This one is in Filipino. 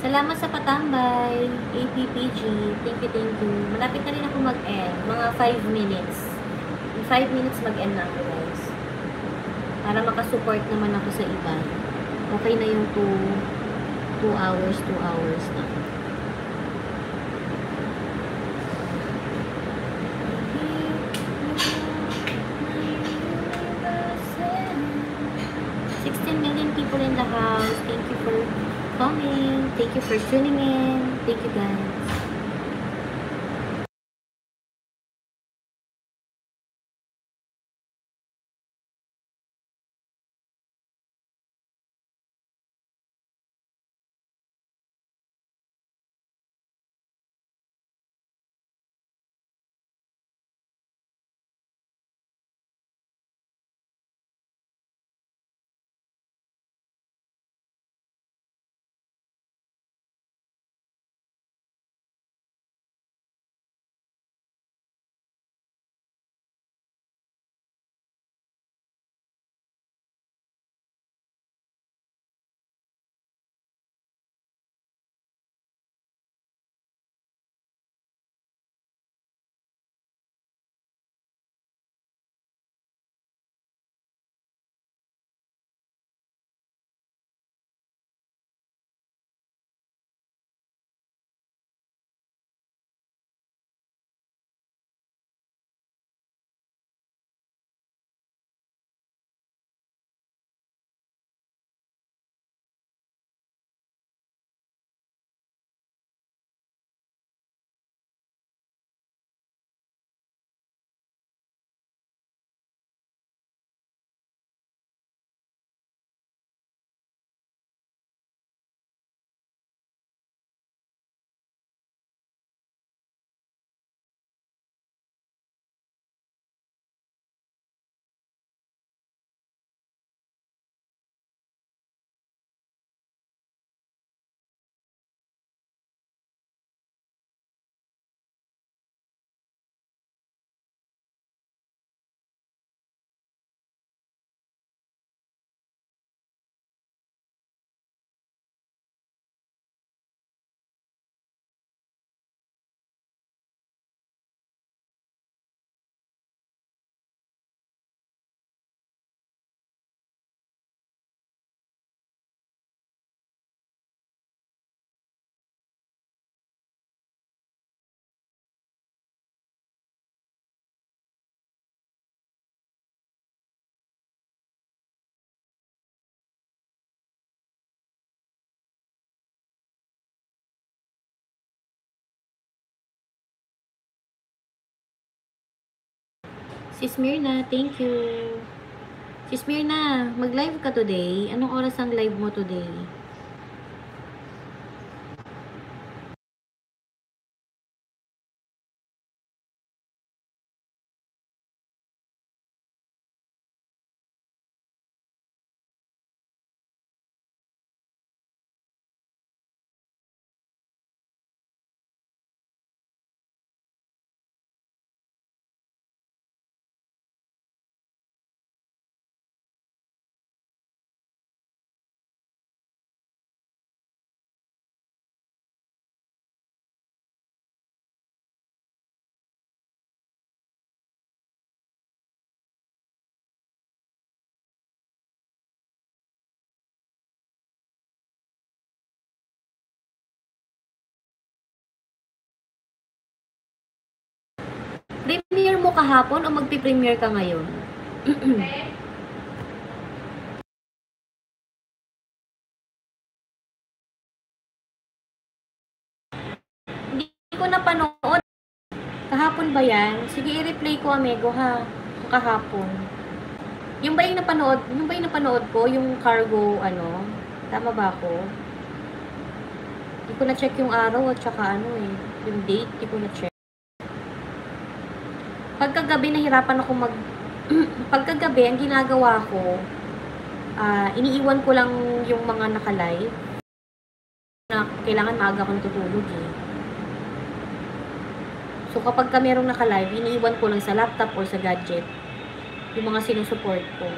Salamat sa patambay, APPG. Thank you, thank you. Malapit na rin ako mag-end. Mga 5 minutes. In 5 minutes mag-end na ako, guys. Para makasupport naman ako sa iba. Okay na yung 2 hours na. People in the house. Thank you for coming. Thank you for tuning in. Thank you, guys. Sis Mirna, thank you. Sis Mirna, mag-live ka today. Anong oras ang live mo today? Premiere mo kahapon o magpi-premiere ka ngayon? Hindi ko napanood. Kahapon ba yan? Sige, i-replay ko, amigo, ha? Kahapon. Yung ba yung napanood ko? Yung cargo, ano? Tama ba ako? Hindi ko na-check yung araw at saka ano eh. Yung date, hindi ko na-check. Pagkagabi, nahirapan ako pagkagabi, ang ginagawa ko, iniiwan ko lang yung mga naka-live. Na kailangan maaga akong tutulog eh. So, kapag merong naka-live, iniiwan ko lang sa laptop or sa gadget yung mga sinusupport ko.